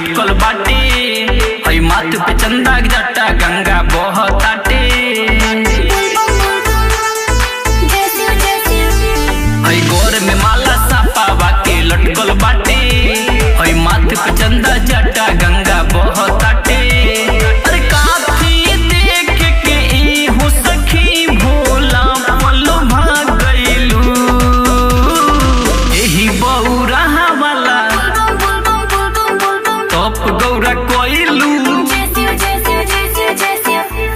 लटकल बाटे, हई माथ पे चंदा के जटा गंगा बहताटे। हई गोर में माला सापा के लटकल बाटे, हई माथ पे चंदा जटा गंगा बहताटे। अरे काफी देख के ई हो सखी भोला पलो भाग गइलू, एही बौरा वाला तप गौरा कोइलू।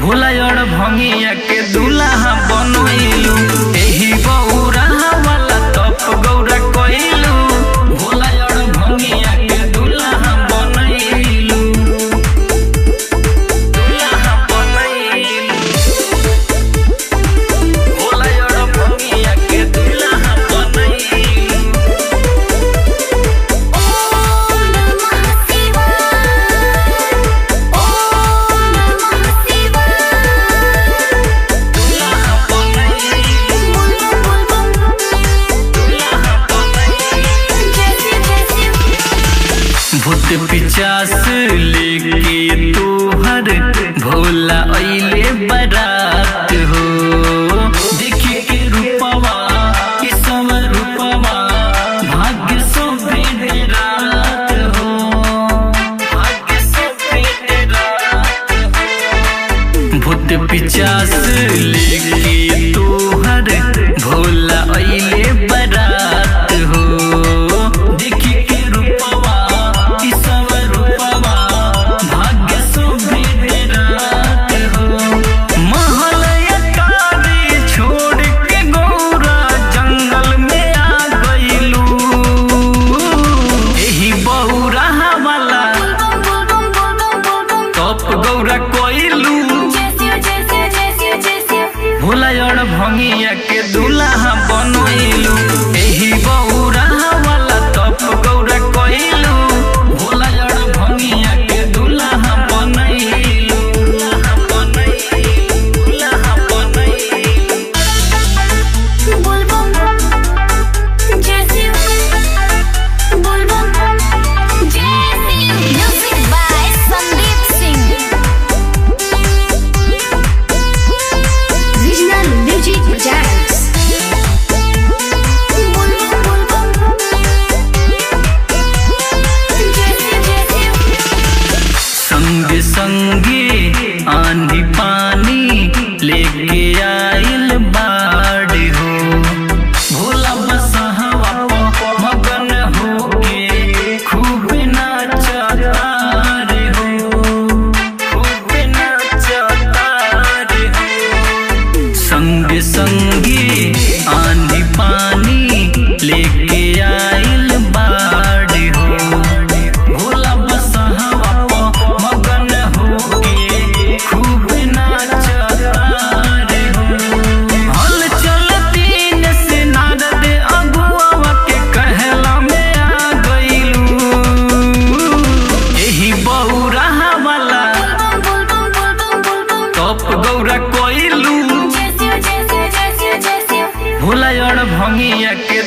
भोला और भंगिया के दूल्हा बनइलू, एही बौरा वाला तप गौरा कोइलू। भोला और भंगिया के दूल्हा बनइलू, दूल्हा बनइलू। भोला और भंगिया के दूल्हा बनइलू। भूत पिचास लेके तोहर भोला अइले बारात हो। देखी के रूपवा के सब रूपवा भाग्य सो भेट रात हो, भाग्य सो भेट रात हो। भूत पिचास लेके तोहर भोला अइले बारात हो। देखी के रूपवा की सब रूपवा भाग्य सो भेट रात हो। महल अटारी छोड़ के गौरा जंगल में आ गइलू, एही बौरा वाला तप गौरा कोइलू। भोला और भंगिया के दूल्हा बनइलू, एही बौरा वाला तप गौरा कोइलू। भोला और भंगिया के दूल्हा बनइलू, दूल्हा बनइलू, दूल्हा बनइलू। Music by Sandeep Singh. Regional Music Projects. संग संगे आंधी पानी लेके आइल बाड़ हो। भोला बसहवा प मगन होके खूब नाचता रे हो, खूब नाचता रे हो। संग संगे आंधी पानी लेके आइल बाड़ हो। भोला बसहवा प मगन होके खूब नाचता रे हो। हल चलतीन से नारद अगुआ के कहला में आ गइलू, एही बौरा वाला तप गौरा कोइलू। भोला और भंगिया के